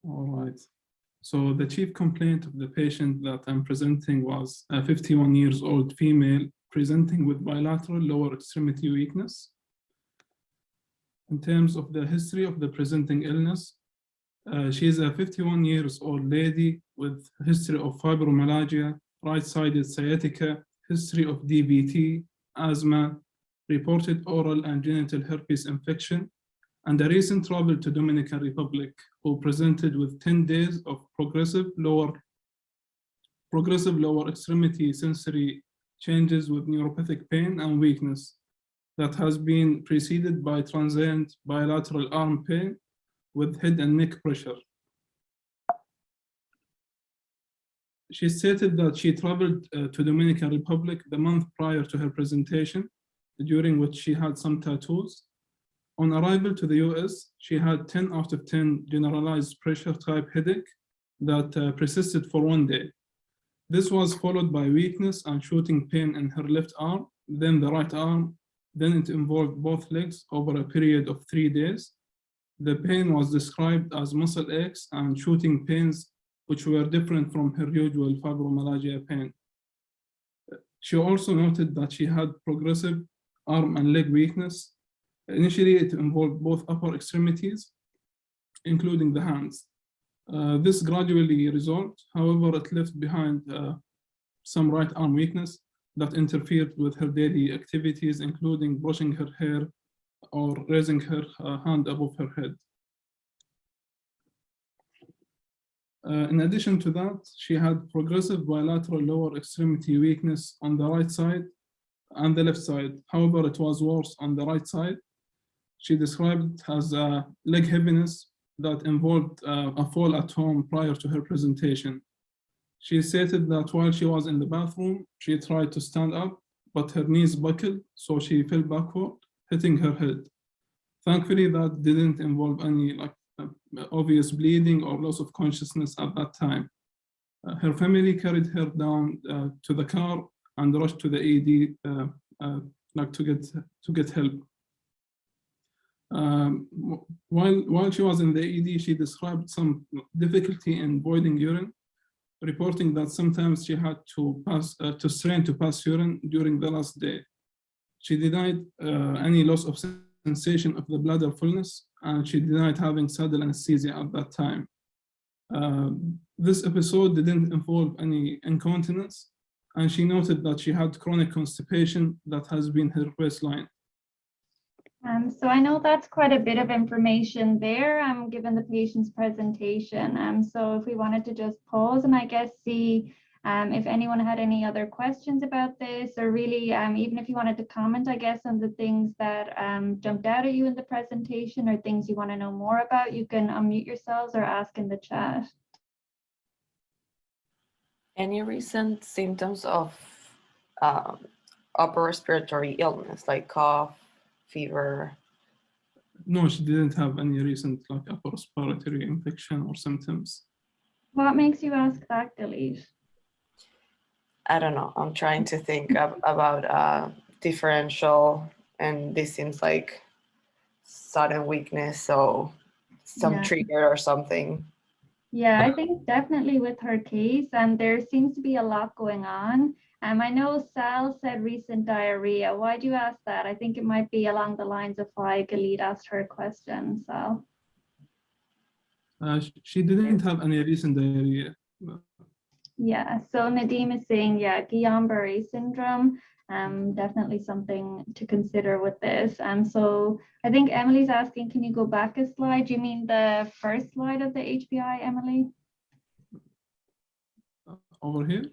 All right. So the chief complaint of the patient that I'm presenting was a 51 years old female presenting with bilateral lower extremity weakness. In terms of the history of the presenting illness, she is a 51 years old lady with history of fibromyalgia, right-sided sciatica, history of DVT, asthma, reported oral and genital herpes infection, and a recent travel to Dominican Republic, who presented with 10 days of progressive lower extremity sensory changes with neuropathic pain and weakness that has been preceded by transient bilateral arm pain with head and neck pressure. She stated that she traveled to Dominican Republic the month prior to her presentation, during which she had some tattoos. On arrival to the US, she had 10 out of 10 generalized pressure type headache that persisted for 1 day. This was followed by weakness and shooting pain in her left arm, then the right arm, then it involved both legs over a period of 3 days. The pain was described as muscle aches and shooting pains, which were different from her usual fibromyalgia pain. She also noted that she had progressive arm and leg weakness. Initially, it involved both upper extremities, including the hands. This gradually resolved. However, it left behind some right arm weakness that interfered with her daily activities, including brushing her hair or raising her hand above her head. In addition to that, she had progressive bilateral lower extremity weakness on the right side and the left side. However, it was worse on the right side. She described it as a leg heaviness that involved a fall at home prior to her presentation. She stated that while she was in the bathroom, she tried to stand up, but her knees buckled, so she fell backward, hitting her head. Thankfully, that didn't involve any obvious bleeding or loss of consciousness at that time. Her family carried her down to the car and rushed to the ED to get help. While she was in the ED, she described some difficulty in voiding urine, reporting that sometimes she had to strain to pass urine during the last day. She denied any loss of sensation of the bladder fullness, and she denied having saddle anesthesia at that time. This episode didn't involve any incontinence, and she noted that she had chronic constipation that has been her baseline. So I know that's quite a bit of information there, given the patient's presentation. So if we wanted to just pause and I guess see if anyone had any other questions about this, or really even if you wanted to comment, I guess, on the things that jumped out at you in the presentation or things you want to know more about, you can unmute yourselves or ask in the chat. Any recent symptoms of upper respiratory illness, like cough, fever? No, she didn't have any recent upper respiratory infection or symptoms. What makes you ask that, Galit? I don't know. I'm trying to think about differential, and this seems like sudden weakness, so some trigger or something. Yeah, I think definitely with her case, there seems to be a lot going on. I know Sal said recent diarrhea. Why do you ask that? I think it might be along the lines of why Galit asked her question, Sal. She didn't have any recent diarrhea. Yeah, so Nadeem is saying, Guillain-Barre Syndrome, definitely something to consider with this. So I think Emily's asking, can you go back a slide? Do you mean the first slide of the HBI, Emily? Over here?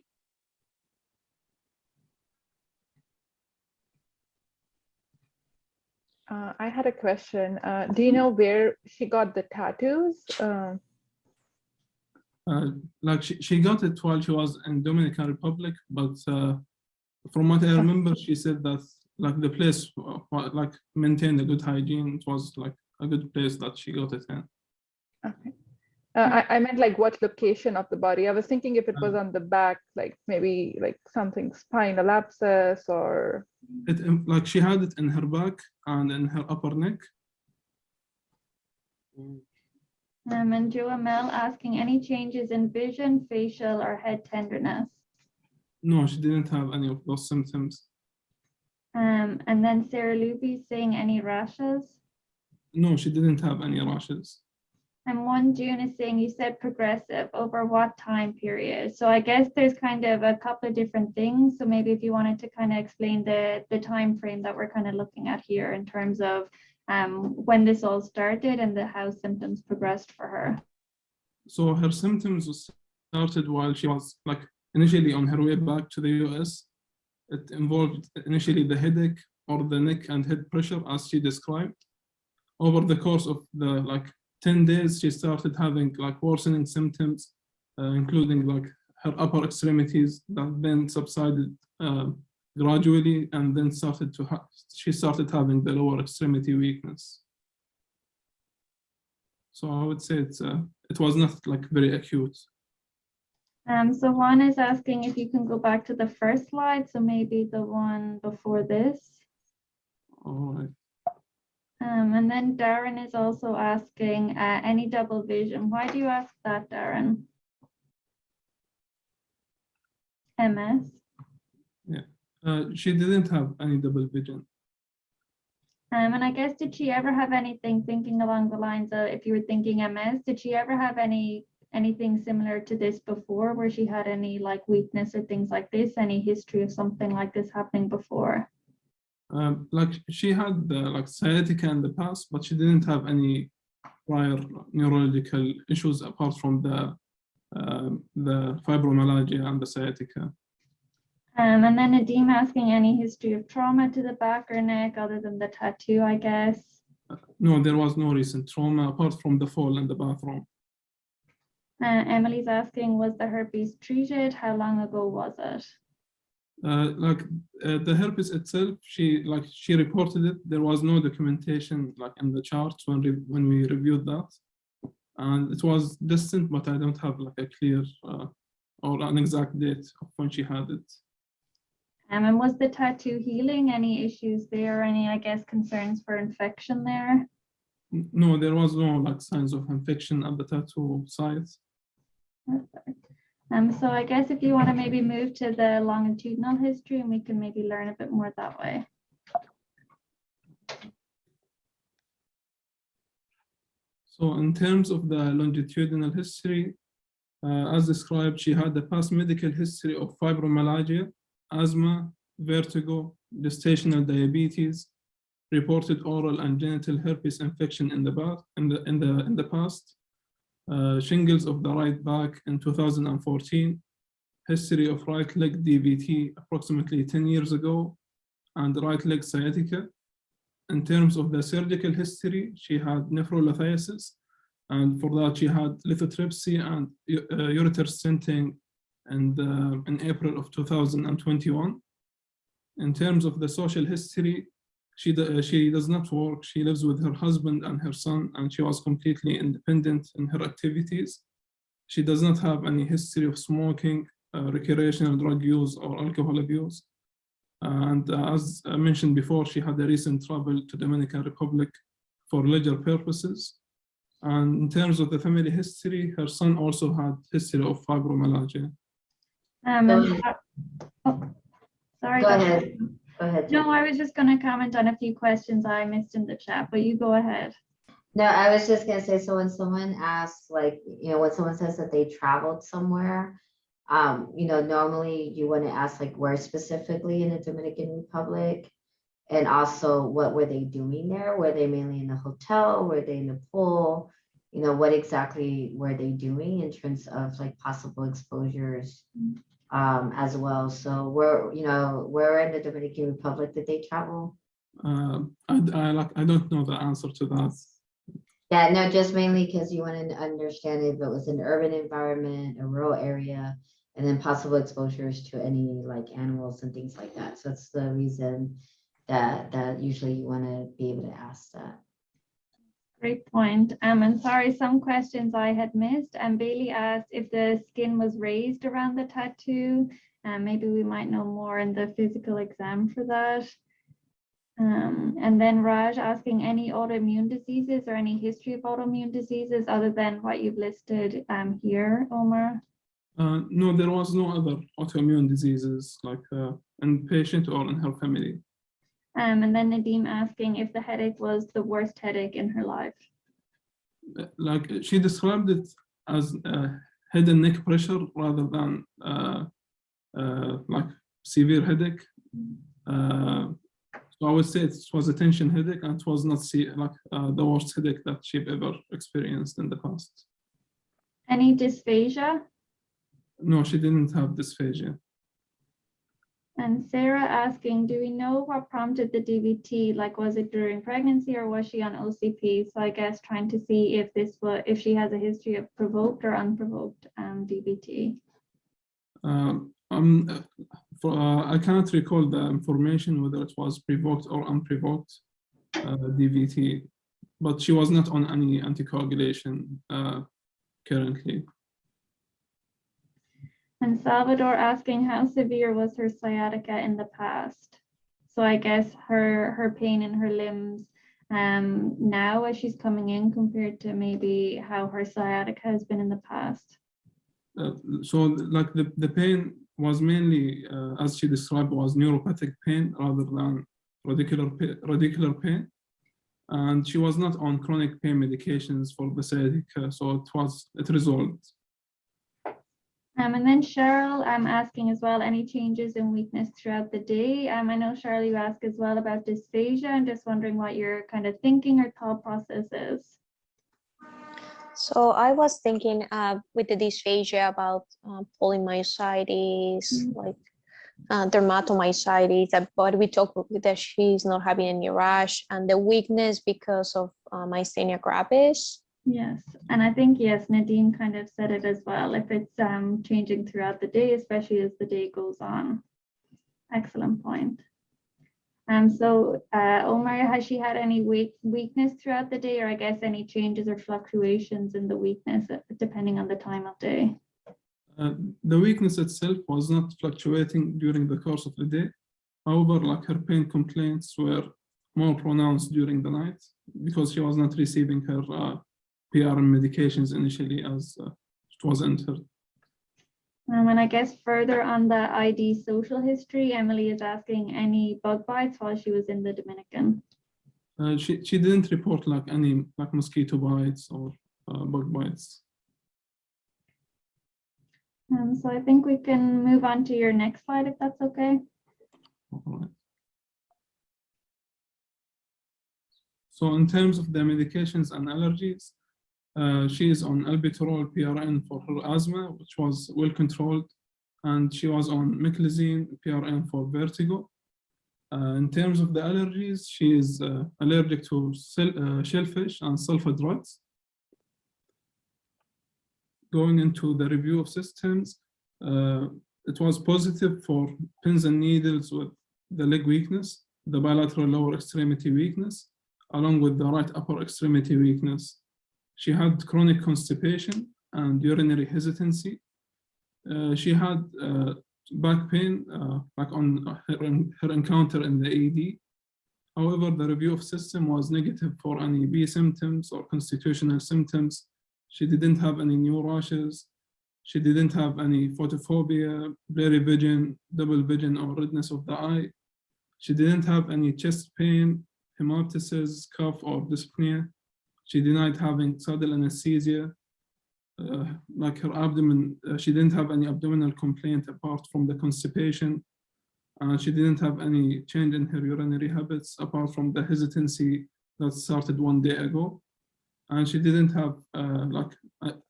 I had a question. Do you know where she got the tattoos? She got it while she was in Dominican Republic, but from what I remember, she said that the place maintained a good hygiene. It was a good place that she got it in. Okay. I meant what location of the body. I was thinking if it was on the back, maybe something spinal abscess or. It she had it in her back and in her upper neck. And Joe Mel asking any changes in vision, facial, or head tenderness. No, she didn't have any of those symptoms. And then Sarah Luby saying any rashes. No, she didn't have any rashes. And 1 June is saying you said progressive over what time period? So I guess there's kind of a couple of different things. So maybe if you wanted to kind of explain the time frame that we're kind of looking at here in terms of when this all started and how symptoms progressed for her. So her symptoms started while she was like initially on her way back to the US. It involved initially the headache or the neck and head pressure as she described. Over the course of the 10 days, she started having worsening symptoms, including her upper extremities that then subsided gradually, and then she started having the lower extremity weakness. So I would say it was not very acute. So Juan is asking if you can go back to the first slide, so maybe the one before this. All right. And then Darren is also asking any double vision. Why do you ask that, Darren? MS? Yeah, she didn't have any double vision. And I guess, did she ever have anything, thinking along the lines of, if you were thinking MS, did she ever have anything similar to this before, where she had any weakness or things like this, any history of something like this happening before? She had sciatica in the past, but she didn't have any prior neurological issues apart from the fibromyalgia and the sciatica. And then Nadeem asking any history of trauma to the back or neck other than the tattoo, I guess. No, there was no recent trauma apart from the fall in the bathroom. Emily's asking, was the herpes treated? How long ago was it? The herpes itself, she reported it. There was no documentation in the charts when we reviewed that, and it was distant, but I don't have a clear or an exact date of when she had it. And was the tattoo healing? Any issues there? Any, I guess, concerns for infection there? No, there was no signs of infection at the tattoo site. Perfect. So I guess if you want to maybe move to the longitudinal history, and we can maybe learn a bit more that way. So in terms of the longitudinal history, as described, she had a past medical history of fibromyalgia, asthma, vertigo, gestational diabetes, reported oral and genital herpes infection in the past, shingles of the right back in 2014, history of right leg DVT approximately 10 years ago, and right leg sciatica. In terms of the surgical history, she had nephrolithiasis, and for that she had lithotripsy and ureter stenting in April of 2021. In terms of the social history, she does not work. She lives with her husband and her son, and she was completely independent in her activities. She does not have any history of smoking, recreational drug use, or alcohol abuse. And as I mentioned before, she had a recent travel to Dominican Republic for leisure purposes. And in terms of the family history, her son also had history of fibromyalgia. Sorry. Go ahead. Go ahead. No, I was just going to comment on a few questions I missed in the chat, but you go ahead. No, I was just gonna say, so when someone asks, when someone says that they traveled somewhere, normally you want to ask where specifically in the Dominican Republic, and also what were they doing there? Were they mainly in the hotel? Were they in the pool? What exactly were they doing in terms of possible exposures as well? So where in the Dominican Republic did they travel? I don't know the answer to that. Yeah, no, just mainly because you want to understand if it was an urban environment, a rural area, and then possible exposures to any animals and things like that. So that's the reason that usually you want to be able to ask that. Great point. And sorry, some questions I had missed. And Bailey asked if the skin was raised around the tattoo. Maybe we might know more in the physical exam for that. And then Raj asking any autoimmune diseases or any history of autoimmune diseases other than what you've listed here, Omar? No, there was no other autoimmune diseases like in patient or in her family. And then Nadeem asking if the headache was the worst headache in her life. Like she described it as head and neck pressure rather than like severe headache. So I would say it was a tension headache, and it was not like the worst headache that she've ever experienced in the past. Any dysphagia? No, she didn't have dysphagia. And Sarah asking, do we know what prompted the DVT? Like, was it during pregnancy or was she on OCP? So I guess trying to see if if she has a history of provoked or unprovoked DVT. I cannot recall the information whether it was provoked or unprovoked DVT, but she was not on any anticoagulation currently. And Salvador asking how severe was her sciatica in the past? So I guess her pain in her limbs now as she's coming in compared to maybe how her sciatica has been in the past. So like the pain was mainly, as she described, was neuropathic pain rather than radicular pain. And she was not on chronic pain medications for the sciatica, so it resolved. And then Cheryl, I'm asking as well, any changes in weakness throughout the day? I know Cheryl, you asked as well about dysphagia. I'm just wondering what your kind of thinking or thought process is. So I was thinking with the dysphagia about polymyositis, like dermatomyositis, but we talked that she's not having any rash, and the weakness because of myasthenia gravis. Yes, and I think, yes, Nadeem kind of said it as well, if it's changing throughout the day, especially as the day goes on. Excellent point. So Omar, has she had any weakness throughout the day, or I guess any changes or fluctuations in the weakness depending on the time of day? The weakness itself was not fluctuating during the course of the day. However, like her pain complaints were more pronounced during the night because she was not receiving her PRM medications initially as it was entered. And I guess further on the ID social history, Emily is asking any bug bites while she was in the Dominican. She didn't report like any like mosquito bites or bug bites. So I think we can move on to your next slide if that's okay. All right. So in terms of the medications and allergies, she is on albuterol PRN for her asthma, which was well controlled, and she was on meclizine PRN for vertigo. In terms of the allergies, she is allergic to shellfish and sulfur drugs. Going into the review of systems, it was positive for pins and needles with the leg weakness, the bilateral lower extremity weakness, along with the right upper extremity weakness. She had chronic constipation and urinary hesitancy. She had back pain, like on her encounter in the ED. However, the review of system was negative for any B symptoms or constitutional symptoms. She didn't have any new rashes. She didn't have any photophobia, blurry vision, double vision, or redness of the eye. She didn't have any chest pain, hemoptysis, cough, or dyspnea. She denied having saddle anesthesia. Like her abdomen, she didn't have any abdominal complaint apart from the constipation. She didn't have any change in her urinary habits apart from the hesitancy that started 1 day ago. And she didn't have like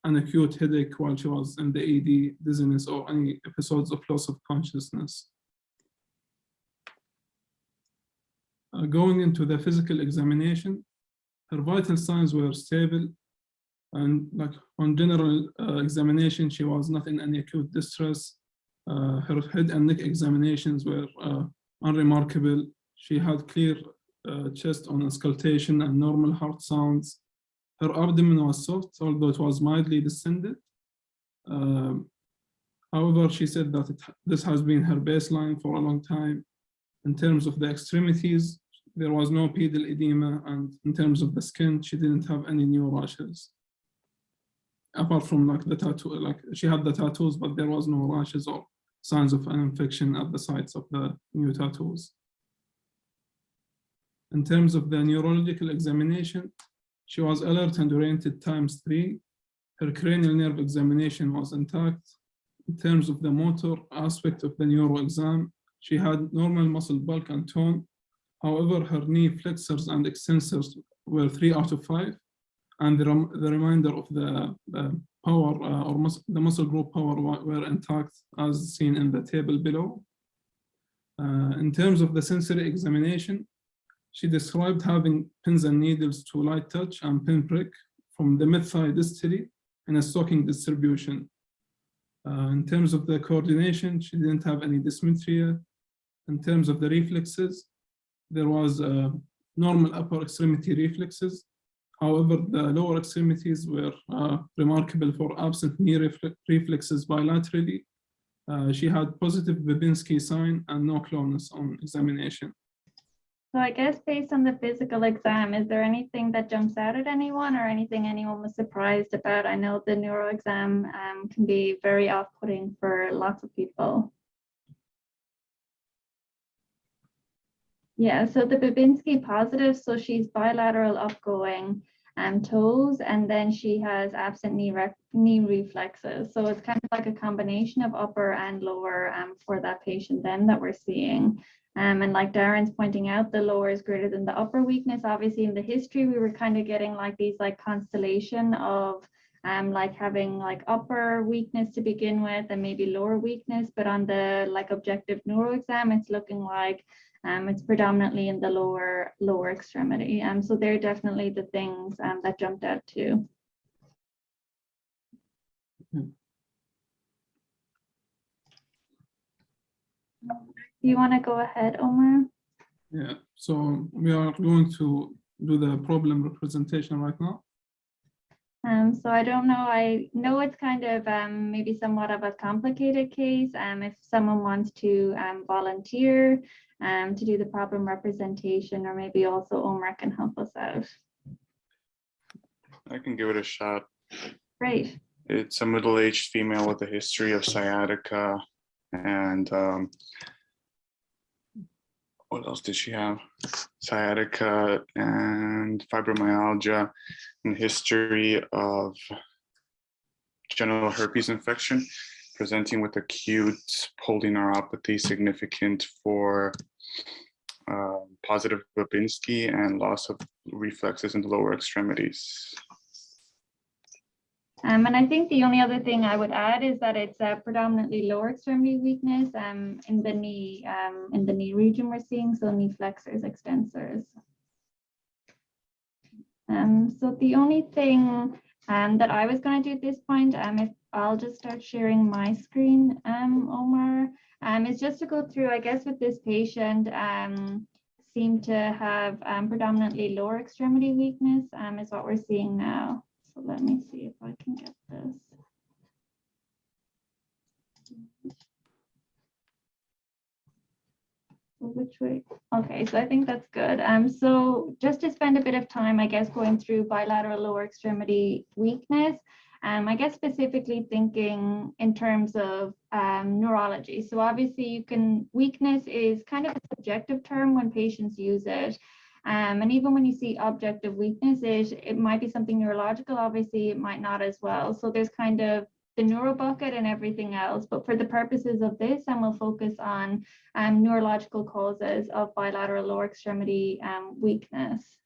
an acute headache while she was in the ED, dizziness, or any episodes of loss of consciousness. Going into the physical examination, her vital signs were stable, and like on general examination, she was not in any acute distress. Her head and neck examinations were unremarkable. She had clear chest on auscultation and normal heart sounds. Her abdomen was soft, although it was mildly distended. However, she said that this has been her baseline for a long time. In terms of the extremities, There was no pedal edema, and in terms of the skin, she didn't have any new rashes. Apart from like the tattoo, like she had the tattoos, but there was no rashes or signs of an infection at the sites of the new tattoos. In terms of the neurological examination, she was alert and oriented ×3. Her cranial nerve examination was intact. In terms of the motor aspect of the neuro exam, she had normal muscle bulk and tone. However, her knee flexors and extensors were 3 out of 5, and the remainder of the power the muscle group power were intact, as seen in the table below. In terms of the sensory examination, she described having pins and needles to light touch and pinprick from the mid-thigh distally in a stocking distribution. In terms of the coordination, she didn't have any dysmetria. In terms of the reflexes, there was normal upper extremity reflexes. However, the lower extremities were remarkable for absent knee reflexes bilaterally. She had positive Babinski sign and no clonus on examination. So I guess based on the physical exam, is there anything that jumps out at anyone or anything anyone was surprised about? I know the neuro exam can be very off-putting for lots of people. Yeah, so the Babinski positive, so she's bilateral upgoing toes, and then she has absent knee reflexes. So it's kind of like a combination of upper and lower for that patient then that we're seeing. And like Darren's pointing out, the lower is greater than the upper weakness. Obviously in the history, we were kind of getting like these like constellation of like having like upper weakness to begin with and maybe lower weakness, but on the like objective neuro exam, it's looking like it's predominantly in the lower extremity. So they're definitely the things that jumped out too. You want to go ahead, Omar? Yeah, so we are going to do the problem representation right now. So I don't know, I know it's kind of maybe somewhat of a complicated case. If someone wants to volunteer to do the problem representation, or maybe also Omar can help us out. I can give it a shot. Great. It's a middle-aged female with a history of sciatica, and what else did she have? Sciatica and fibromyalgia, and history of genital herpes infection, presenting with acute polyneuropathy significant for positive Babinski and loss of reflexes in the lower extremities. And I think the only other thing I would add is that it's a predominantly lower extremity weakness in the knee region we're seeing, so knee flexors, extensors. So the only thing that I was going to do at this point, if I'll just start sharing my screen, Omar, is just to go through, I guess, with this patient, seem to have predominantly lower extremity weakness, is what we're seeing now. So let me see if I can get this. Which way? Okay, so I think that's good. So just to spend a bit of time, I guess, going through bilateral lower extremity weakness, I guess specifically thinking in terms of neurology. So obviously weakness is kind of a subjective term when patients use it. And even when you see objective weakness, it might be something neurological, obviously it might not as well. So there's kind of the neuro bucket and everything else, but for the purposes of this, we'll focus on neurological causes of bilateral lower extremity weakness.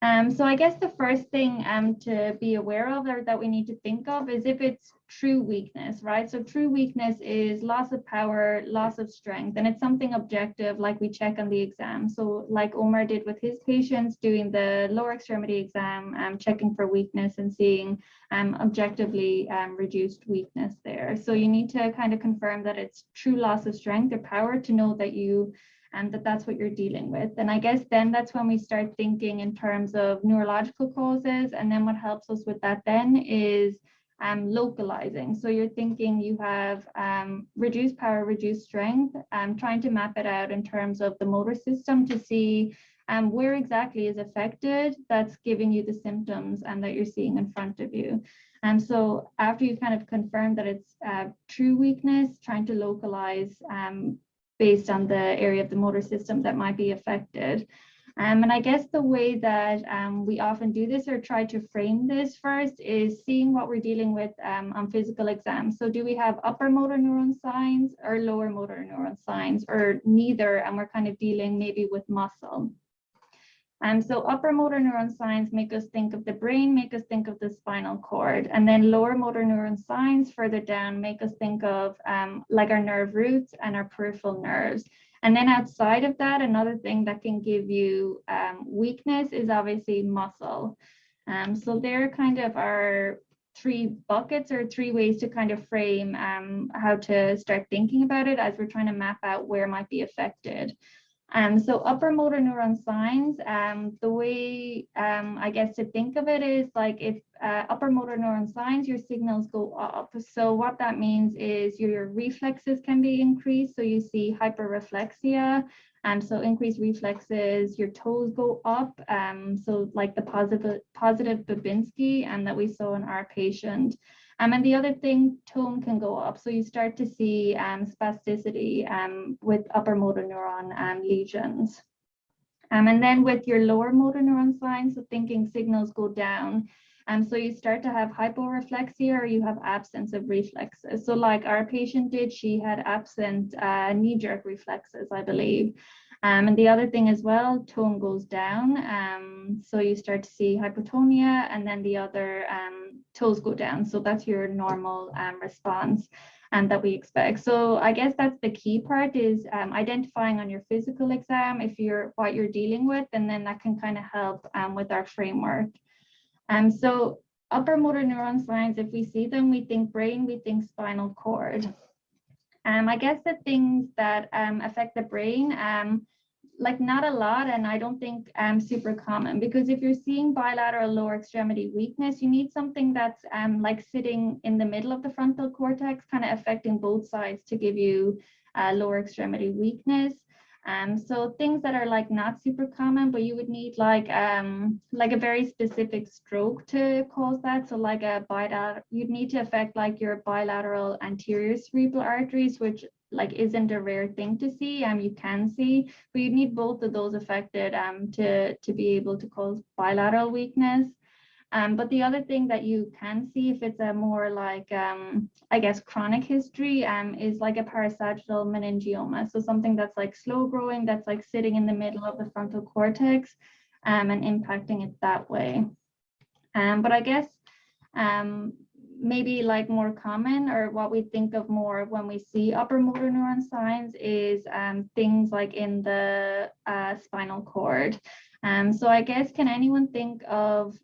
So I guess the first thing to be aware of, or that we need to think of, is if it's true weakness, right? So true weakness is loss of power, loss of strength, and it's something objective, like we check on the exam. So like Omar did with his patients, doing the lower extremity exam, checking for weakness and seeing objectively reduced weakness there. So you need to kind of confirm that it's true loss of strength or power to know that that's what you're dealing with. And I guess then that's when we start thinking in terms of neurological causes. And then what helps us with that then is localizing. So you're thinking you have reduced power, reduced strength, trying to map it out in terms of the motor system to see where exactly is affected that's giving you the symptoms and that you're seeing in front of you. So after you kind of confirm that it's true weakness, trying to localize based on the area of the motor system that might be affected. And I guess the way that we often do this or try to frame this first is seeing what we're dealing with on physical exams. So do we have upper motor neuron signs or lower motor neuron signs, or neither, and we're kind of dealing maybe with muscle? So upper motor neuron signs make us think of the brain, make us think of the spinal cord, and then lower motor neuron signs further down make us think of like our nerve roots and our peripheral nerves. And then outside of that, another thing that can give you weakness is obviously muscle. So there kind of are three buckets or three ways to kind of frame how to start thinking about it as we're trying to map out where it might be affected. So upper motor neuron signs, the way I guess to think of it is like if upper motor neuron signs, your signals go up. So what that means is your reflexes can be increased. So you see hyperreflexia, so increased reflexes, your toes go up. So like the positive Babinski that we saw in our patient. And the other thing, tone can go up. So you start to see spasticity with upper motor neuron lesions. And then with your lower motor neuron signs, so thinking signals go down. So you start to have hyporeflexia or you have absence of reflexes. So like our patient did, she had absent knee-jerk reflexes, I believe. And the other thing as well, tone goes down. So you start to see hypotonia, and then the other toes go down. So that's your normal response that we expect. So I guess that's the key part is identifying on your physical exam what you're dealing with, and then that can kind of help with our framework. So upper motor neuron signs, if we see them, we think brain, we think spinal cord. I guess the things that affect the brain, like not a lot, and I don't think super common, because if you're seeing bilateral lower extremity weakness, you need something that's like sitting in the middle of the frontal cortex, kind of affecting both sides to give you lower extremity weakness. So things that are like not super common, but you would need like a very specific stroke to cause that. So like you'd need to affect like your bilateral anterior cerebral arteries, which like isn't a rare thing to see. You can see, but you need both of those affected to be able to cause bilateral weakness. But the other thing that you can see if it's a more like, I guess, chronic history is like a parasagittal meningioma. So something that's like slow growing, that's like sitting in the middle of the frontal cortex and impacting it that way. But I guess maybe like more common, or what we think of more when we see upper motor neuron signs is things like in the spinal cord. So I guess, can anyone think of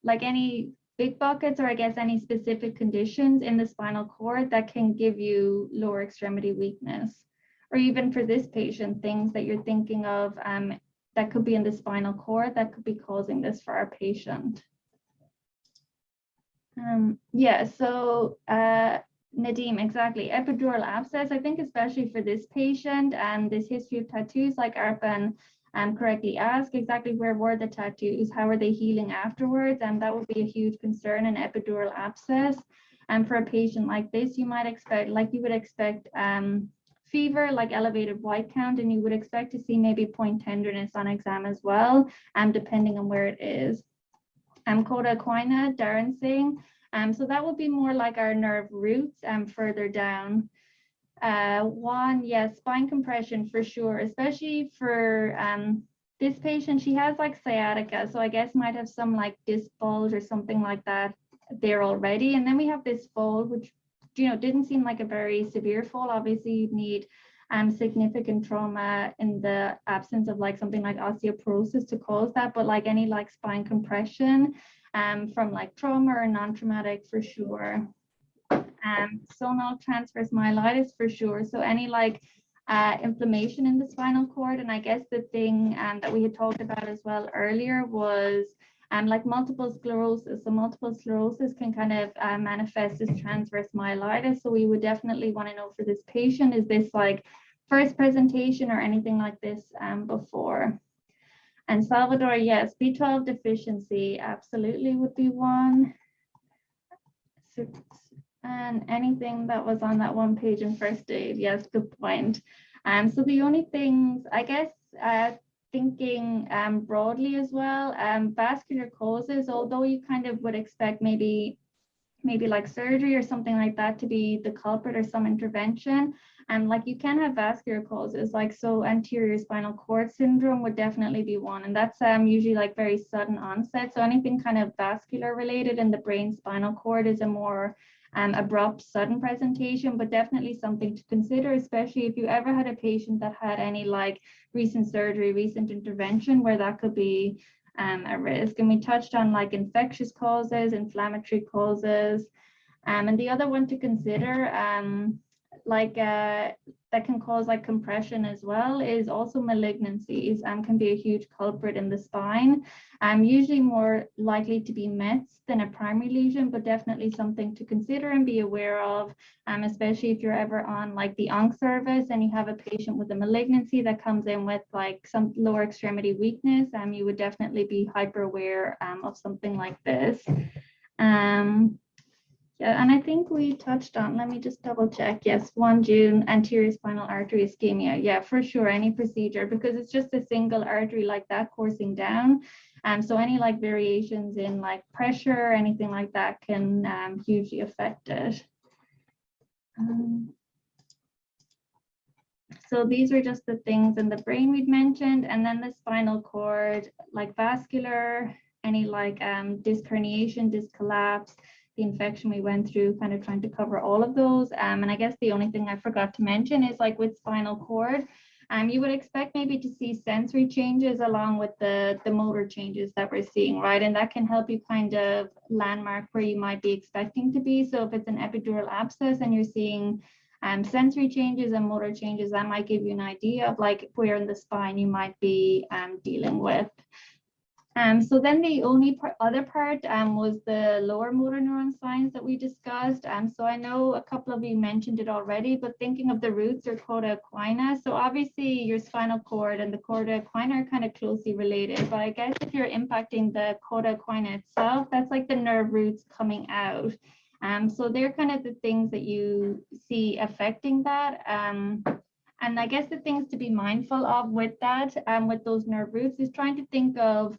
like any big buckets, or I guess any specific conditions in the spinal cord that can give you lower extremity weakness? Or even for this patient, things that you're thinking of that could be in the spinal cord that could be causing this for our patient? Yeah, so Nadeem, exactly. Epidural abscess, I think especially for this patient and this history of tattoos, like Arpan correctly asked, exactly where were the tattoos? How are they healing afterwards? And that would be a huge concern in epidural abscess. And for a patient like this, you might expect, like you would expect fever, like elevated white count, and you would expect to see maybe point tenderness on exam as well, depending on where it is. Coda equina, Darren saying, so that would be more like our nerve roots further down. Spine compression for sure, especially for this patient. She has like sciatica, so I guess might have some like disc bulge or something like that there already. And then we have this fall, which, you know, didn't seem like a very severe fall. Obviously, you'd need significant trauma in the absence of like something like osteoporosis to cause that, but like any like spine compression from like trauma or non-traumatic for sure. Zonal transverse myelitis for sure. So any like inflammation in the spinal cord. And I guess the thing that we had talked about as well earlier was like multiple sclerosis. So multiple sclerosis can kind of manifest as transverse myelitis. So we would definitely want to know for this patient, is this like first presentation or anything like this before? And Salvador, yes, B12 deficiency absolutely would be one. So, and anything that was on that one page in first aid, yes, good point. So the only things, I guess, thinking broadly as well, vascular causes, although you kind of would expect maybe like surgery or something like that to be the culprit or some intervention. And like you can have vascular causes, like so anterior spinal cord syndrome would definitely be one. And that's usually like very sudden onset. So anything kind of vascular related in the brain spinal cord is a more abrupt, sudden presentation, but definitely something to consider, especially if you ever had a patient that had any like recent surgery, recent intervention, where that could be a risk. And we touched on like infectious causes, inflammatory causes, and the other one to consider, that can cause like compression as well, is also malignancies, can be a huge culprit in the spine. Usually more likely to be mets than a primary lesion, but definitely something to consider and be aware of, especially if you're ever on like the ONC service and you have a patient with a malignancy that comes in with like some lower extremity weakness, you would definitely be hyper aware of something like this. Yeah, and I think we touched on, let me just double check. Yes, 1 June, anterior spinal artery ischemia. Yeah, for sure, any procedure, because it's just a single artery like that coursing down. So any like variations in like pressure, anything like that can hugely affect it. So these are just the things in the brain we'd mentioned, and then the spinal cord, like vascular, any like disc herniation, disc collapse, the infection we went through, kind of trying to cover all of those. And I guess the only thing I forgot to mention is like with spinal cord, you would expect maybe to see sensory changes along with the motor changes that we're seeing, right? And that can help you kind of landmark where you might be expecting to be. So if it's an epidural abscess and you're seeing sensory changes and motor changes, that might give you an idea of like where in the spine you might be dealing with. So then the only other part was the lower motor neuron signs that we discussed. So I know a couple of you mentioned it already, but thinking of the roots or cauda equina. So obviously your spinal cord and the cauda equina are kind of closely related, but I guess if you're impacting the cauda equina itself, that's like the nerve roots coming out. So they're kind of the things that you see affecting that. And I guess the things to be mindful of with that, with those nerve roots, is trying to think of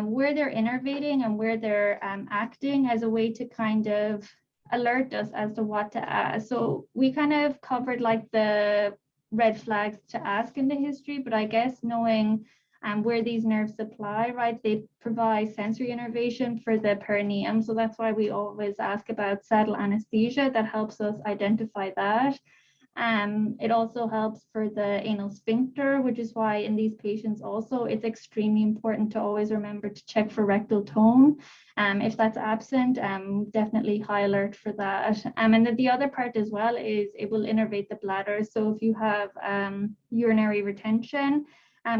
where they're innervating and where they're acting as a way to kind of alert us as to what to ask. So we kind of covered like the red flags to ask in the history, but I guess knowing where these nerves supply, right, they provide sensory innervation for the perineum. So that's why we always ask about saddle anesthesia. That helps us identify that. It also helps for the anal sphincter, which is why in these patients also it's extremely important to always remember to check for rectal tone. If that's absent, definitely high alert for that. And then the other part as well is it will innervate the bladder. So if you have urinary retention,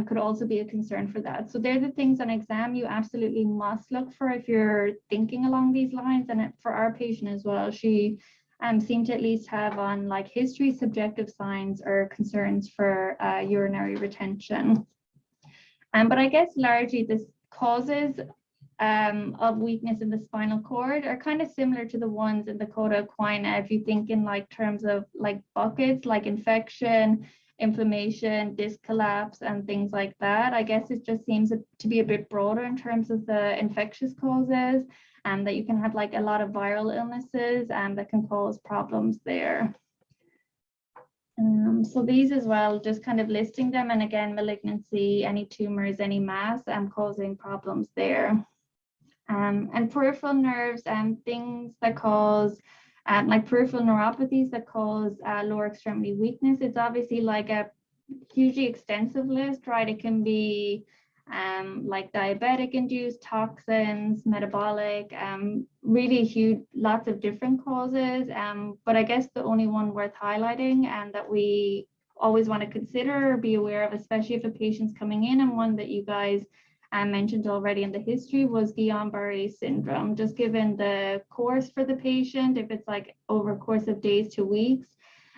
could also be a concern for that. So they're the things on exam you absolutely must look for if you're thinking along these lines. And for our patient as well, she seem to at least have on like history, subjective signs or concerns for urinary retention. But I guess largely the causes of weakness in the spinal cord are kind of similar to the ones in the cauda equina. If you think in like terms of like buckets, like infection, inflammation, disc collapse, and things like that, I guess it just seems to be a bit broader in terms of the infectious causes. That you can have like a lot of viral illnesses that can cause problems there. So these as well, just kind of listing them, and again, malignancy, any tumors, any mass, causing problems there. And peripheral nerves, things that cause like peripheral neuropathies that cause lower extremity weakness. It's obviously like a hugely extensive list, right? It can be like diabetic induced, toxins, metabolic, really huge, lots of different causes. But I guess the only one worth highlighting and that we always want to consider or be aware of, especially if a patient's coming in, and one that you guys mentioned already in the history was Guillain-Barre syndrome. Just given the course for the patient, if it's like over a course of days to weeks,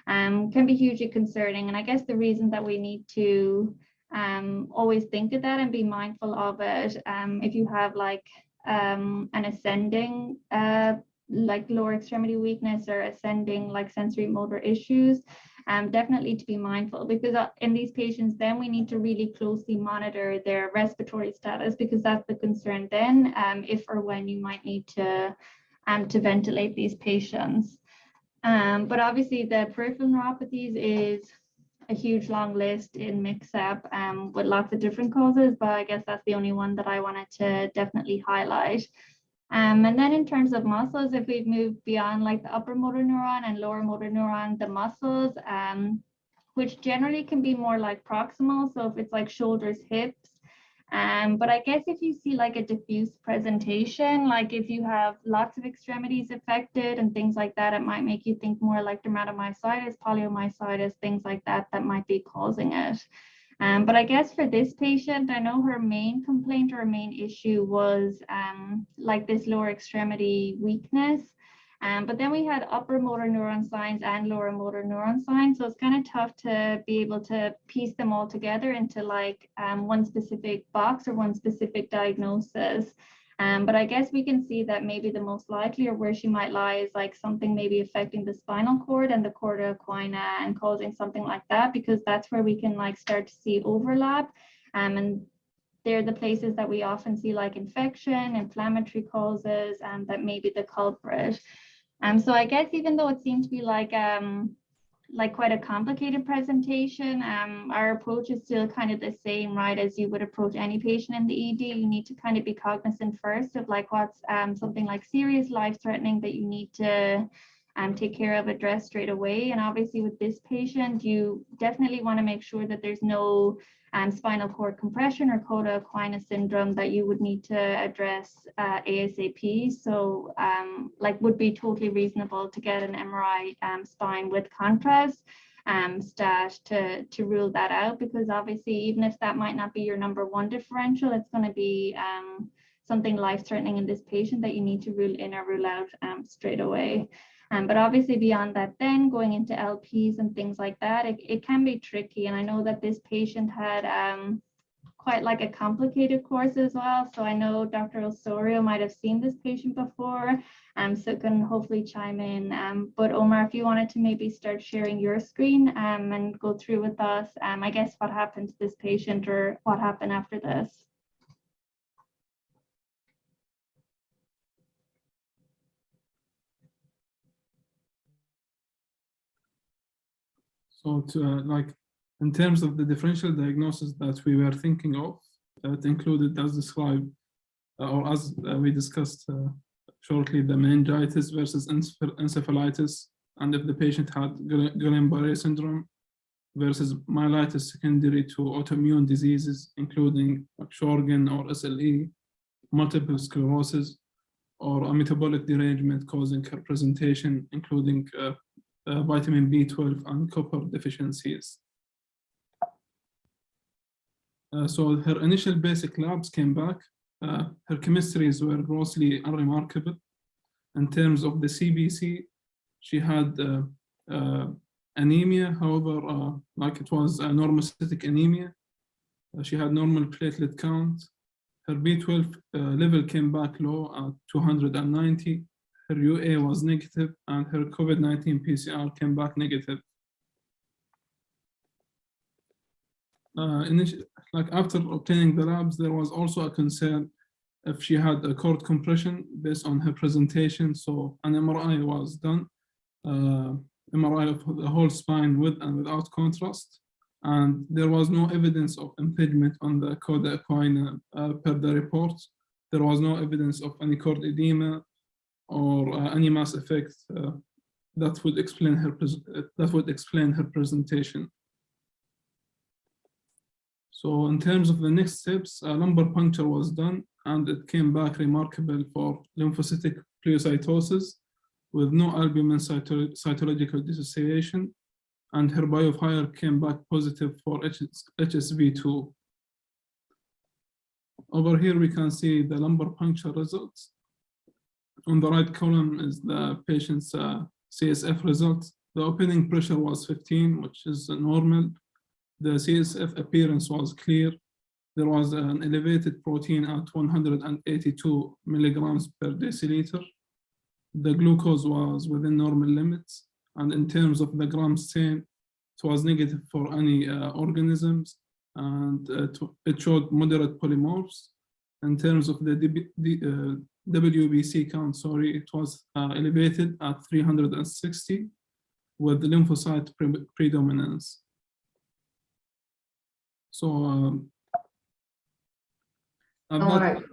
can be hugely concerning. And I guess the reason that we need to always think of that and be mindful of it, if you have like an ascending like lower extremity weakness or ascending like sensory motor issues, definitely to be mindful, because in these patients then we need to really closely monitor their respiratory status, because that's the concern then, if or when you might need to ventilate these patients. But obviously the peripheral neuropathies is a huge long list in mix-up with lots of different causes, but I guess that's the only one that I wanted to definitely highlight. And then in terms of muscles, if we've moved beyond like the upper motor neuron and lower motor neuron, the muscles, which generally can be more like proximal, so if it's like shoulders, hips, but I guess if you see like a diffuse presentation, like if you have lots of extremities affected and things like that, it might make you think more like dermatomyositis, poliomyositis, things like that, that might be causing it. But I guess for this patient, I know her main complaint or her main issue was like this lower extremity weakness. But then we had upper motor neuron signs and lower motor neuron signs. So it's kind of tough to be able to piece them all together into like one specific box or one specific diagnosis. But I guess we can see that maybe the most likely or where she might lie is like something maybe affecting the spinal cord and the chorda equina and causing something like that, because that's where we can like start to see overlap. And they're the places that we often see like infection, inflammatory causes, and that may be the culprit. So I guess even though it seems to be like quite a complicated presentation, our approach is still kind of the same, right, as you would approach any patient in the ED. You need to kind of be cognizant first of like what's something like serious, life-threatening that you need to take care of, address straight away. And obviously with this patient, you definitely want to make sure that there's no spinal cord compression or chorda equina syndrome that you would need to address ASAP. So like would be totally reasonable to get an MRI spine with contrast stat to rule that out, because obviously even if that might not be your number one differential, it's going to be something life-threatening in this patient that you need to rule in or rule out straight away. But obviously beyond that, then going into LPs and things like that, it can be tricky. And I know that this patient had quite like a complicated course as well. So I know Dr. Osorio might have seen this patient before, so can hopefully chime in. But Omar, if you wanted to maybe start sharing your screen and go through with us, I guess what happened to this patient or what happened after this. So to like in terms of the differential diagnosis that we were thinking of, that included as described or as we discussed shortly, the meningitis versus encephalitis, and if the patient had Guillain-Barre syndrome versus myelitis secondary to autoimmune diseases, including like Sjorgen or SLE, multiple sclerosis, or a metabolic derangement causing her presentation, including vitamin B12 and copper deficiencies. So her initial basic labs came back. Her chemistries were grossly unremarkable. In terms of the CBC, she had anemia, however, like it was a normocytic anemia. She had normal platelet count. Her B12 level came back low at 290. Her UA was negative, and her COVID-19 PCR came back negative. Like after obtaining the labs, there was also a concern if she had a cord compression based on her presentation. So an MRI was done, MRI of the whole spine with and without contrast. And there was no evidence of impingement on the chorda equina per the report. There was no evidence of any cord edema or any mass effect that would explain her presentation. So in terms of the next steps, a lumbar puncture was done, and it came back remarkable for lymphocytic pleocytosis with no albumin cytological dissociation, and her biofire came back positive for HSV2. over here, we can see the lumbar puncture results. On the right column is the patient's CSF results. The opening pressure was 15, which is normal. The CSF appearance was clear. There was an elevated protein at 182 milligrams per deciliter. The glucose was within normal limits. And in terms of the gram stain, it was negative for any organisms, and it showed moderate polymorphs. In terms of the WBC count, sorry, it was elevated at 360 with lymphocyte predominance. So, Omar,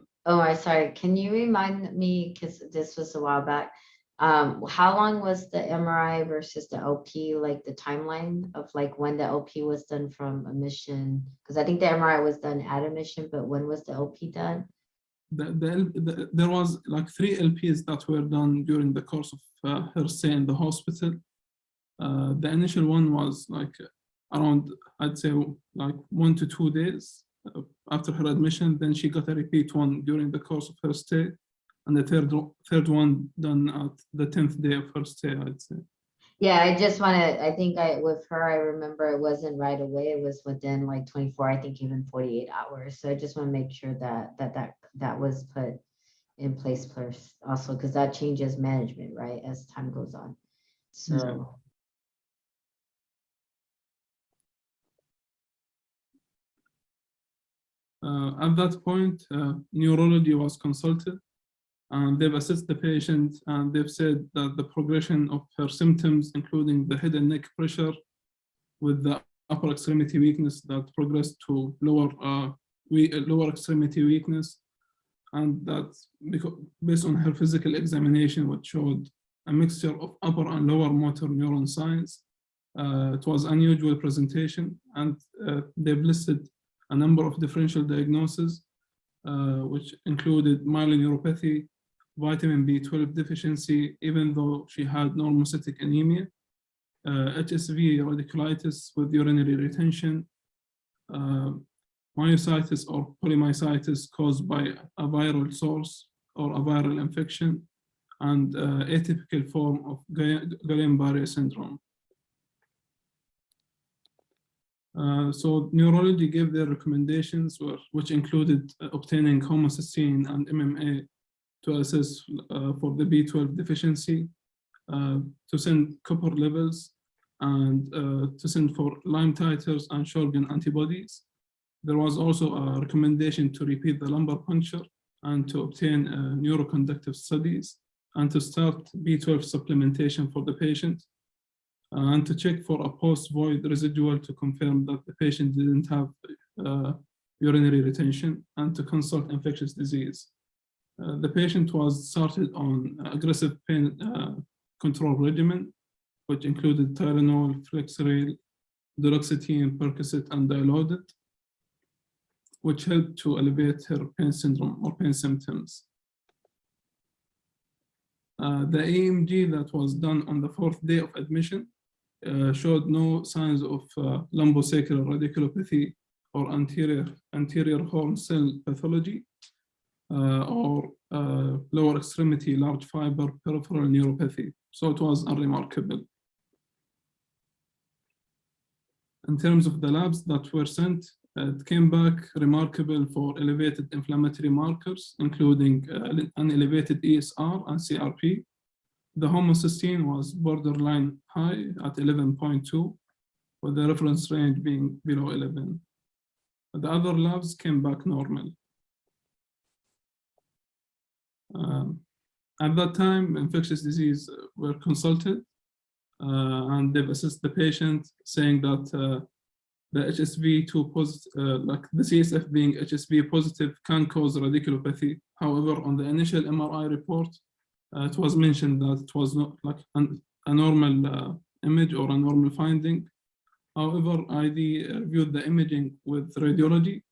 sorry, can you remind me, because this was a while back, how long was the MRI versus the LP, like the timeline of like when the LP was done from admission? Because I think the MRI was done at admission, but when was the LP done? There was like 3 LPs that were done during the course of her stay in the hospital. The initial one was like around, I'd say like 1 to 2 days after her admission. Then she got a repeat one during the course of her stay, and the third one done at the 10th day of her stay, I'd say. Yeah, I just want to, I think with her, I remember it wasn't right away. It was within like 24, I think even 48 hours. So I just want to make sure that was put in place first also, because that changes management, right, as time goes on. So. Yeah. At that point, neurology was consulted, and they've assessed the patient, and they've said that the progression of her symptoms, including the head and neck pressure with the upper extremity weakness, that progressed to lower extremity weakness, and that based on her physical examination, which showed a mixture of upper and lower motor neuron signs, it was unusual presentation, and they've listed a number of differential diagnoses, which included myeloneuropathy, vitamin B12 deficiency, even though she had normocytic anemia, HSV radiculitis with urinary retention, myositis or polymyositis caused by a viral source or a viral infection, and atypical form of Guillain-Barre syndrome. So neurology gave their recommendations, which included obtaining homocysteine and MMA to assess for the B12 deficiency, to send copper levels, and to send for Lyme titers and Sjogren antibodies. There was also a recommendation to repeat the lumbar puncture and to obtain neuroconductive studies, and to start B12 supplementation for the patient, and to check for a post-void residual to confirm that the patient didn't have urinary retention, and to consult infectious disease. The patient was started on aggressive pain control regimen, which included Tylenol, Flexeril, duloxetine, Percocet, and Dilaudid, which helped to alleviate her pain syndrome or pain symptoms. The EMG that was done on the 4th day of admission showed no signs of lumbosacral radiculopathy or anterior horn cell pathology, or lower extremity large fiber peripheral neuropathy. So it was unremarkable. In terms of the labs that were sent, it came back remarkable for elevated inflammatory markers, including an elevated ESR and CRP. The homocysteine was borderline high at 11.2, with the reference range being below 11. The other labs came back normal. At that time, infectious disease were consulted, and they've assessed the patient, saying that the HSV2 positive, like the CSF being HSV positive, can cause radiculopathy. However, on the initial MRI report, it was mentioned that it was not like a normal image or a normal finding. However, ID reviewed the imaging with radiology,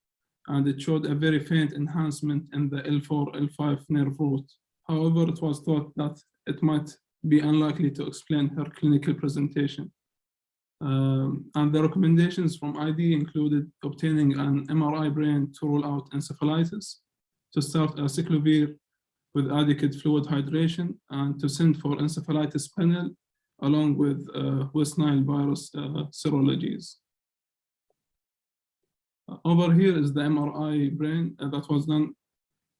and it showed a very faint enhancement in the L4, L5 nerve root. However, it was thought that it might be unlikely to explain her clinical presentation. And the recommendations from ID included obtaining an MRI brain to rule out encephalitis, to start a cyclovir with adequate fluid hydration, and to send for encephalitis panel along with West Nile virus serologies. Over here is the MRI brain that was done.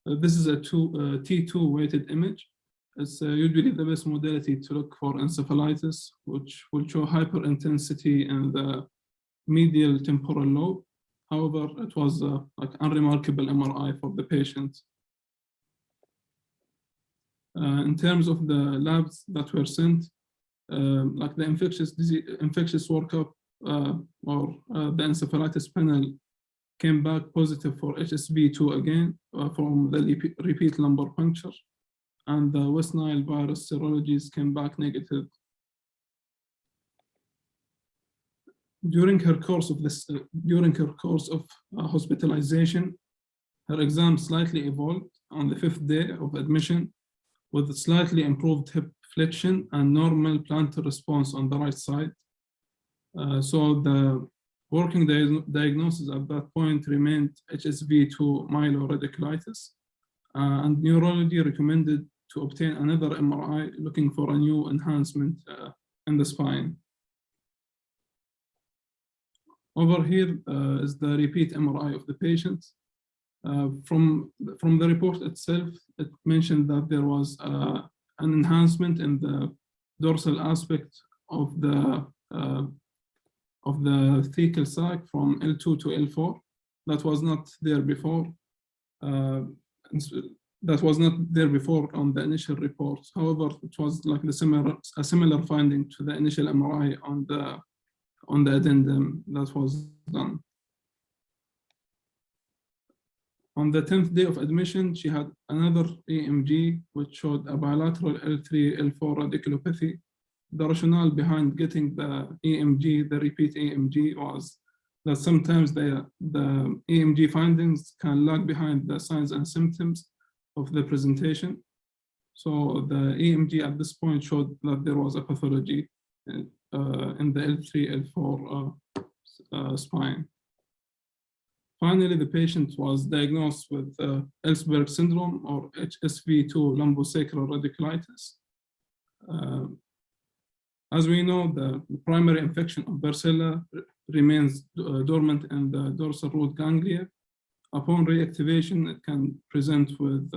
This is a T2 weighted image. It's usually the best modality to look for encephalitis, which will show hyperintensity in the medial temporal lobe. However, it was like unremarkable MRI for the patient. In terms of the labs that were sent, like the infectious workup or the encephalitis panel came back positive for HSV2 again from the repeat lumbar puncture, and the West Nile virus serologies came back negative. During her course of hospitalization, her exam slightly evolved on the 5th day of admission, with slightly improved hip flexion and normal plantar response on the right side. So the working diagnosis at that point remained HSV2 myeloradiculitis, and neurology recommended to obtain another MRI looking for a new enhancement in the spine. Over here is the repeat MRI of the patient. From the report itself, it mentioned that there was an enhancement in the dorsal aspect of the thecal sac from L2 to L4. That was not there before. That was not there before on the initial report. However, it was like a similar finding to the initial MRI on the addendum that was done. On the 10th day of admission, she had another EMG, which showed a bilateral L3, L4 radiculopathy. The rationale behind getting the EMG, the repeat EMG, was that sometimes the EMG findings can lag behind the signs and symptoms of the presentation. So the EMG at this point showed that there was a pathology in the L3, L4 spine. Finally, the patient was diagnosed with Ellsberg syndrome, or HSV2 lumbosacral radiculitis. As we know, the primary infection of Barcella remains dormant in the dorsal root ganglia. Upon reactivation, it can present with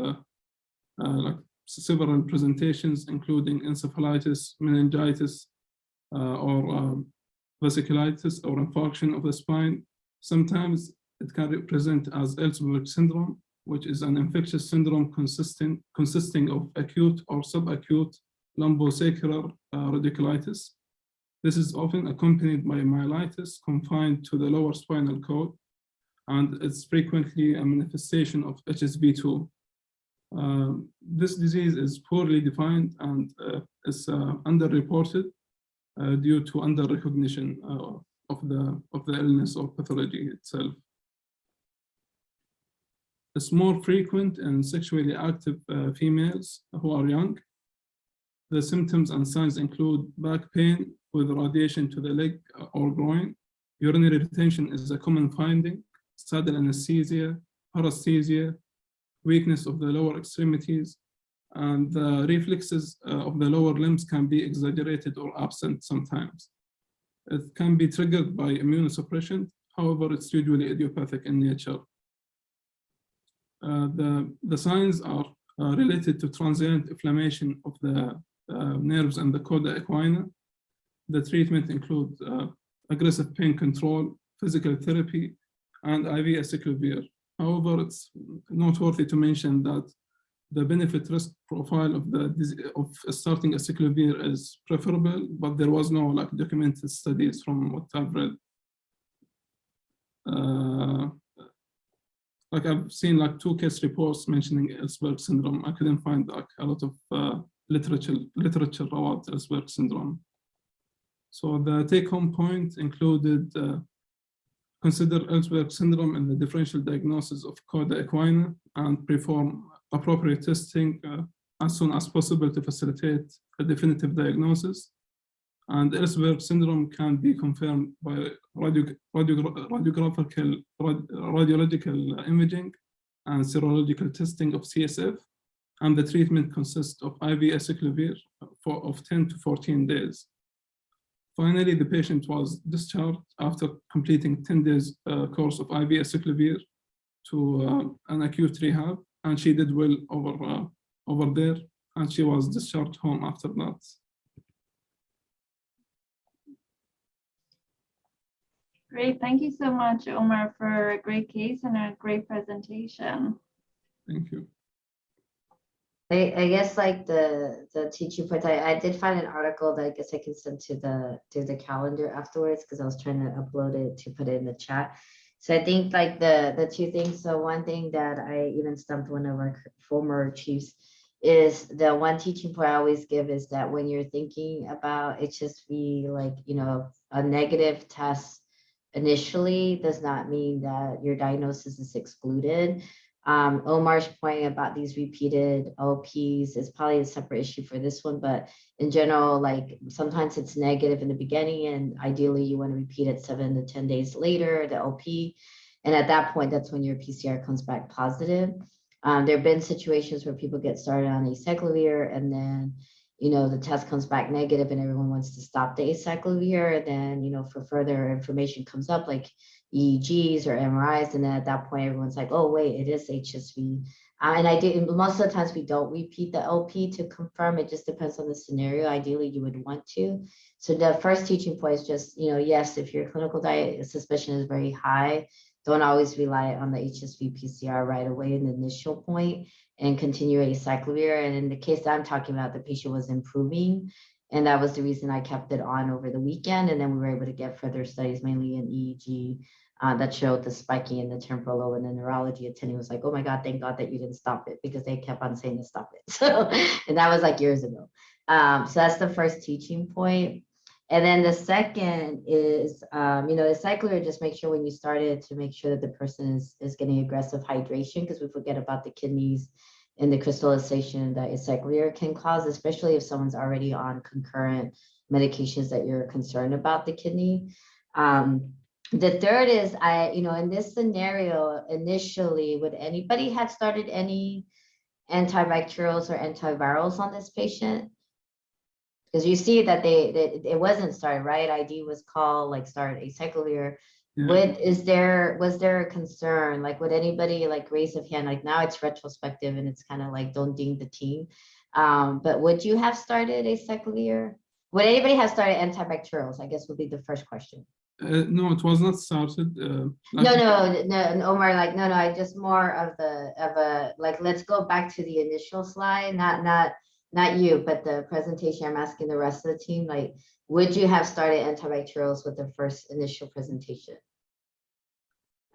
like several presentations, including encephalitis, meningitis, or vasculitis, or infarction of the spine. Sometimes it can represent as Ellsberg syndrome, which is an infectious syndrome consisting of acute or subacute lumbosacral radiculitis. This is often accompanied by myelitis confined to the lower spinal cord, and it's frequently a manifestation of HSV2. This disease is poorly defined and is underreported due to under-recognition of the illness or pathology itself. It's more frequent in sexually active females who are young. The symptoms and signs include back pain with radiation to the leg or groin. Urinary retention is a common finding, saddle anesthesia, paresthesia, weakness of the lower extremities, and the reflexes of the lower limbs can be exaggerated or absent sometimes. It can be triggered by immunosuppression. However, it's usually idiopathic in nature. The signs are related to transient inflammation of the nerves and the coda equina. The treatment includes aggressive pain control, physical therapy, and IV acyclovir. However, it's noteworthy to mention that the benefit-risk profile of starting acyclovir is preferable, but there was no like documented studies from what I've read. Like I've seen like 2 case reports mentioning Ellsberg syndrome. I couldn't find like a lot of literature about Ellsberg syndrome. So the take-home point included consider Ellsberg syndrome in the differential diagnosis of coda equina and perform appropriate testing as soon as possible to facilitate a definitive diagnosis. And Guillain-Barre syndrome can be confirmed by radiological imaging and serological testing of CSF. And the treatment consists of IV acyclovir of 10 to 14 days. Finally, the patient was discharged after completing 10 days course of IV acyclovir to an acute rehab, and she did well over there, and she was discharged home after that. Great, thank you so much, Omar, for a great case and a great presentation. Thank you. I guess like the teaching point, I did find an article that I guess I can send to the calendar afterwards, because I was trying to upload it to put it in the chat. So I think like the two things. So one thing that I even stumped one of our former chiefs is the one teaching point I always give is that when you're thinking about HSV, like, you know, a negative test initially does not mean that your diagnosis is excluded. Omar's point about these repeated LPs is probably a separate issue for this one, but in general, like sometimes it's negative in the beginning and ideally you want to repeat it 7 to 10 days later, the LP. And at that point, that's when your PCR comes back positive. There have been situations where people get started on acyclovir and then, you know, the test comes back negative and everyone wants to stop the acyclovir. Then, you know, for further information comes up like EEGs or MRIs. And then at that point, everyone's like, oh, wait, it is HSV. And most of the times we don't repeat the LP to confirm. It just depends on the scenario. Ideally, you would want to. So the first teaching point is just, you know, yes, if your clinical suspicion is very high, don't always rely on the HSV PCR right away in the initial point and continue acyclovir. And in the case that I'm talking about, the patient was improving. And that was the reason I kept it on over the weekend. And then we were able to get further studies, mainly in EEG, that showed the spiking in the temporal lobe, and the neurology attending was like, oh my God, thank God that you didn't stop it, because they kept on saying to stop it. So, and that was like years ago. So that's the first teaching point. And then the second is, you know, the acyclovir, just make sure when you start it to make sure that the person is getting aggressive hydration, because we forget about the kidneys and the crystallization that acyclovir can cause, especially if someone's already on concurrent medications that you're concerned about the kidney. The third is, you know, in this scenario, initially, would anybody had started any antibacterials or antivirals on this patient? Because you see that it wasn't started, right? ID was called, like started acyclovir. Yeah. Was there a concern? Like, would anybody like raise a hand? Like now it's retrospective and it's kind of like don't ding the team. But would you have started acyclovir? Would anybody have started antibacterials? I guess would be the first question. No, it was not started. No, Omar, like, no, I just more of a, like, let's go back to the initial slide, not you, but the presentation. I'm asking the rest of the team, like, would you have started antibacterials with the first initial presentation?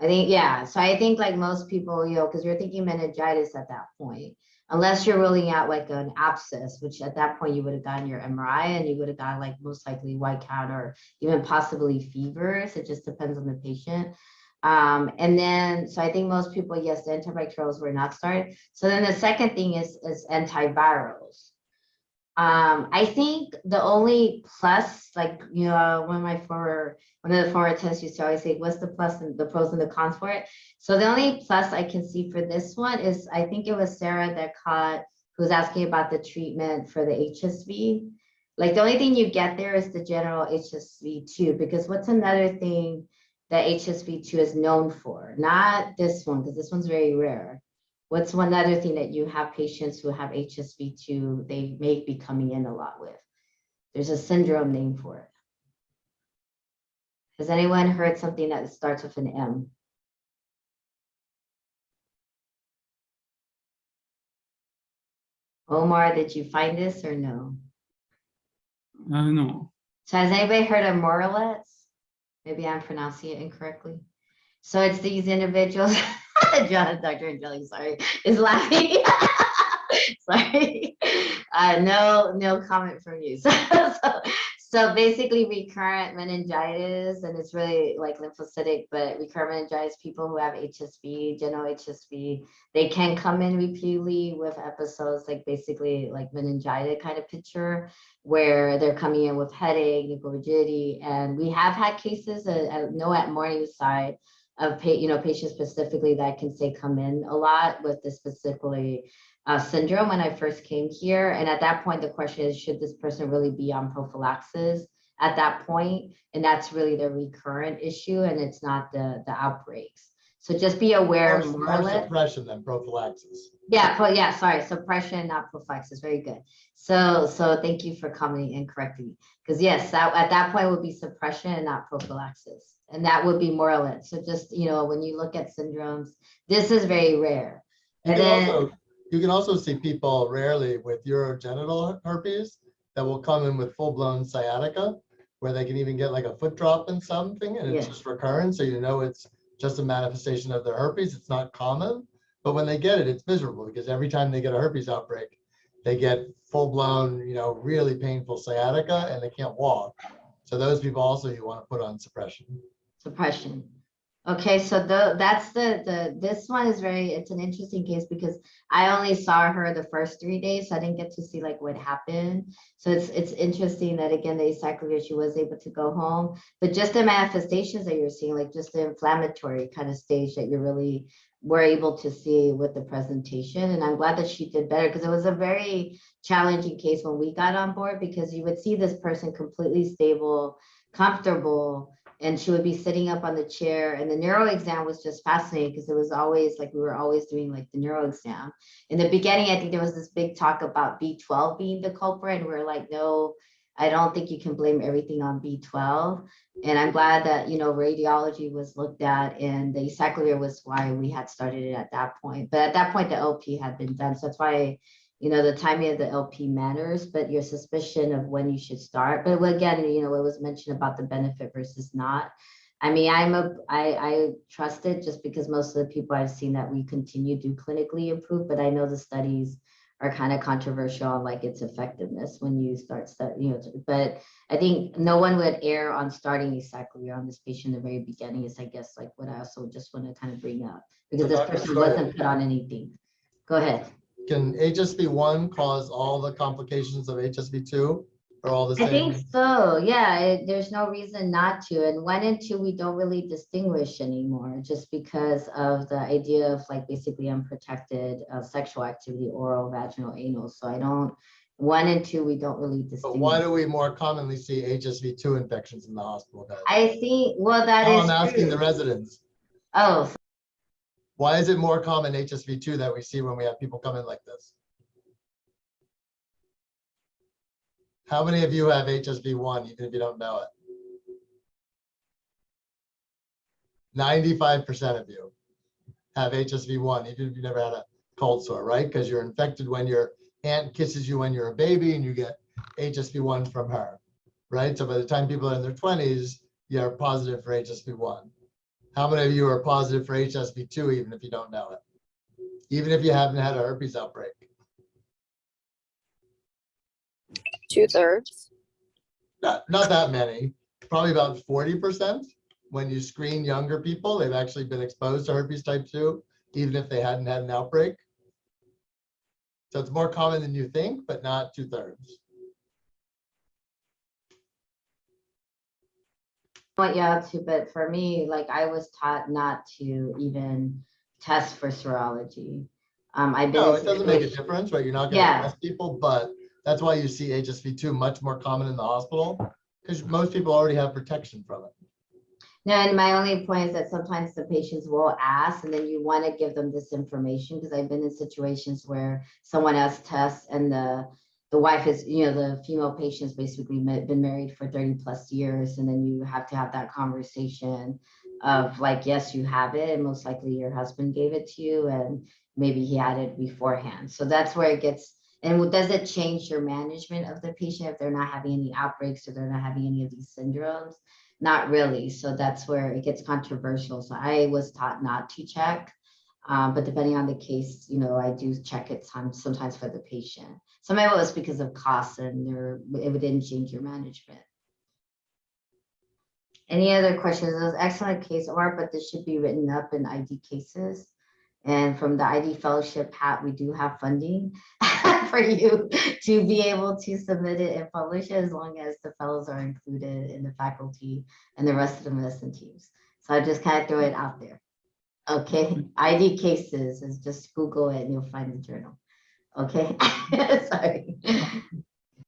I think, yeah. So I think like most people, you know, because you're thinking meningitis at that point, unless you're ruling out like an abscess, which at that point you would have gotten your MRI and you would have gotten like most likely white count or even possibly fevers. It just depends on the patient. And then, so I think most people, yes, the antibacterials were not started. So then the second thing is antivirals. I think the only plus, like, you know, one of the former tests used to always say, what's the plus and the pros and the cons for it? So the only plus I can see for this one is, I think it was Sarah that who was asking about the treatment for the HSV. Like the only thing you get there is the general HSV2, because what's another thing that HSV2 is known for? Not this one, because this one's very rare. What's one other thing that you have patients who have HSV2, they may be coming in a lot with? There's a syndrome name for it. Has anyone heard something that starts with an M? Omar, did you find this or no? No. So has anybody heard of Moralettes? Maybe I'm pronouncing it incorrectly. So it's these individuals. Dr. Angelique, sorry, is laughing. Sorry. No comment from you. So basically recurrent meningitis, and it's really like lymphocytic, but recurrent meningitis, people who have HSV, general HSV, they can come in repeatedly with episodes like basically like meningitis kind of picture, where they're coming in with headache, nuchal rigidity. And we have had cases, I know at Morningside, of patients specifically that I can say come in a lot with this specifically syndrome when I first came here. And at that point, the question is, should this person really be on prophylaxis at that point? And that's really the recurrent issue, and it's not the outbreaks. So just be aware more or less. Suppression than prophylaxis. Yeah, sorry, suppression, not prophylaxis. Very good. So thank you for coming and correcting me. Because yes, at that point would be suppression and not prophylaxis. And that would be more or less. So just, when you look at syndromes, this is very rare. You can also see people rarely with urogenital herpes that will come in with full-blown sciatica, where they can even get like a foot drop in something, and it's just recurrent. So it's just a manifestation of their herpes. It's not common, but when they get it, it's miserable because every time they get a herpes outbreak, they get full-blown, really painful sciatica, and they can't walk. So those people also you want to put on suppression. Suppression. Okay, so that's this one is it's an interesting case because I only saw her the first 3 days, so I didn't get to see like what happened. So it's interesting that again, the acyclovir, she was able to go home, but just the manifestations that you're seeing, like just the inflammatory kind of stage that you really were able to see with the presentation. And I'm glad that she did better because it was a very challenging case when we got on board, because you would see this person completely stable, comfortable, and she would be sitting up on the chair. And the neuro exam was just fascinating because it was always like we were always doing like the neuro exam. In the beginning, I think there was this big talk about B12 being the culprit, and we were like, no, I don't think you can blame everything on B12. And I'm glad that radiology was looked at, and the acyclovir was why we had started it at that point. But at that point, the LP had been done, so that's why the timing of the LP matters, but your suspicion of when you should start. But again, it was mentioned about the benefit versus not. I mean, I trust it just because most of the people I've seen that we continue to clinically improve, but I know the studies are kind of controversial on like its effectiveness when you start studying, but I think no one would err on starting acyclovir on this patient in the very beginning is, I guess, like what I also just want to kind of bring up, because this person wasn't put on anything. Go ahead. Can HSV1 cause all the complications of HSV2, or all the same? I think so. Yeah, there's no reason not to. And 1 and 2, we don't really distinguish anymore, just because of the idea of like basically unprotected sexual activity, oral, vaginal, anal. So 1 and 2, we don't really distinguish. But why do we more commonly see HSV2 infections in the hospital, guys? I think, well, that is I'm asking the residents. Oh. Why is it more common HSV2 that we see when we have people come in like this? How many of you have HSV1, even if you don't know it? 95% of you have HSV1, even if you never had a cold sore, right? Because you're infected when your aunt kisses you when you're a baby and you get HSV1 from her, right? So by the time people are in their 20s, you're positive for HSV1. How many of you are positive for HSV2, even if you don't know it? Even if you haven't had a herpes outbreak? 2/3. Not that many, probably about 40%. When you screen younger people, they've actually been exposed to herpes type 2, even if they hadn't had an outbreak. So it's more common than you think, but not 2/3. Yeah, too, but for me, like I was taught not to even test for serology. No, it doesn't make a difference, right? You're not going to test people, but that's why you see HSV2 much more common in the hospital, because most people already have protection from it. No, and my only point is that sometimes the patients will ask, and then you want to give them this information, because I've been in situations where someone else tests and the wife is, the female patient's basically been married for 30+ years. And then you have to have that conversation of like, yes, you have it, and most likely your husband gave it to you, and maybe he had it beforehand. So that's where it gets, and does it change your management of the patient if they're not having any outbreaks or they're not having any of these syndromes? Not really. So that's where it gets controversial. So I was taught not to check. But depending on the case, I do check it sometimes for the patient. Some of it was because of costs, and it didn't change your management. Any other questions? It was an excellent case, Omar, but this should be written up in ID cases. And from the ID fellowship hat, we do have funding for you to be able to submit it and publish it, as long as the fellows are included in the faculty and the rest of the medicine teams. So I just kind of throw it out there. Okay, ID cases is just Google it and you'll find the journal. Okay, sorry.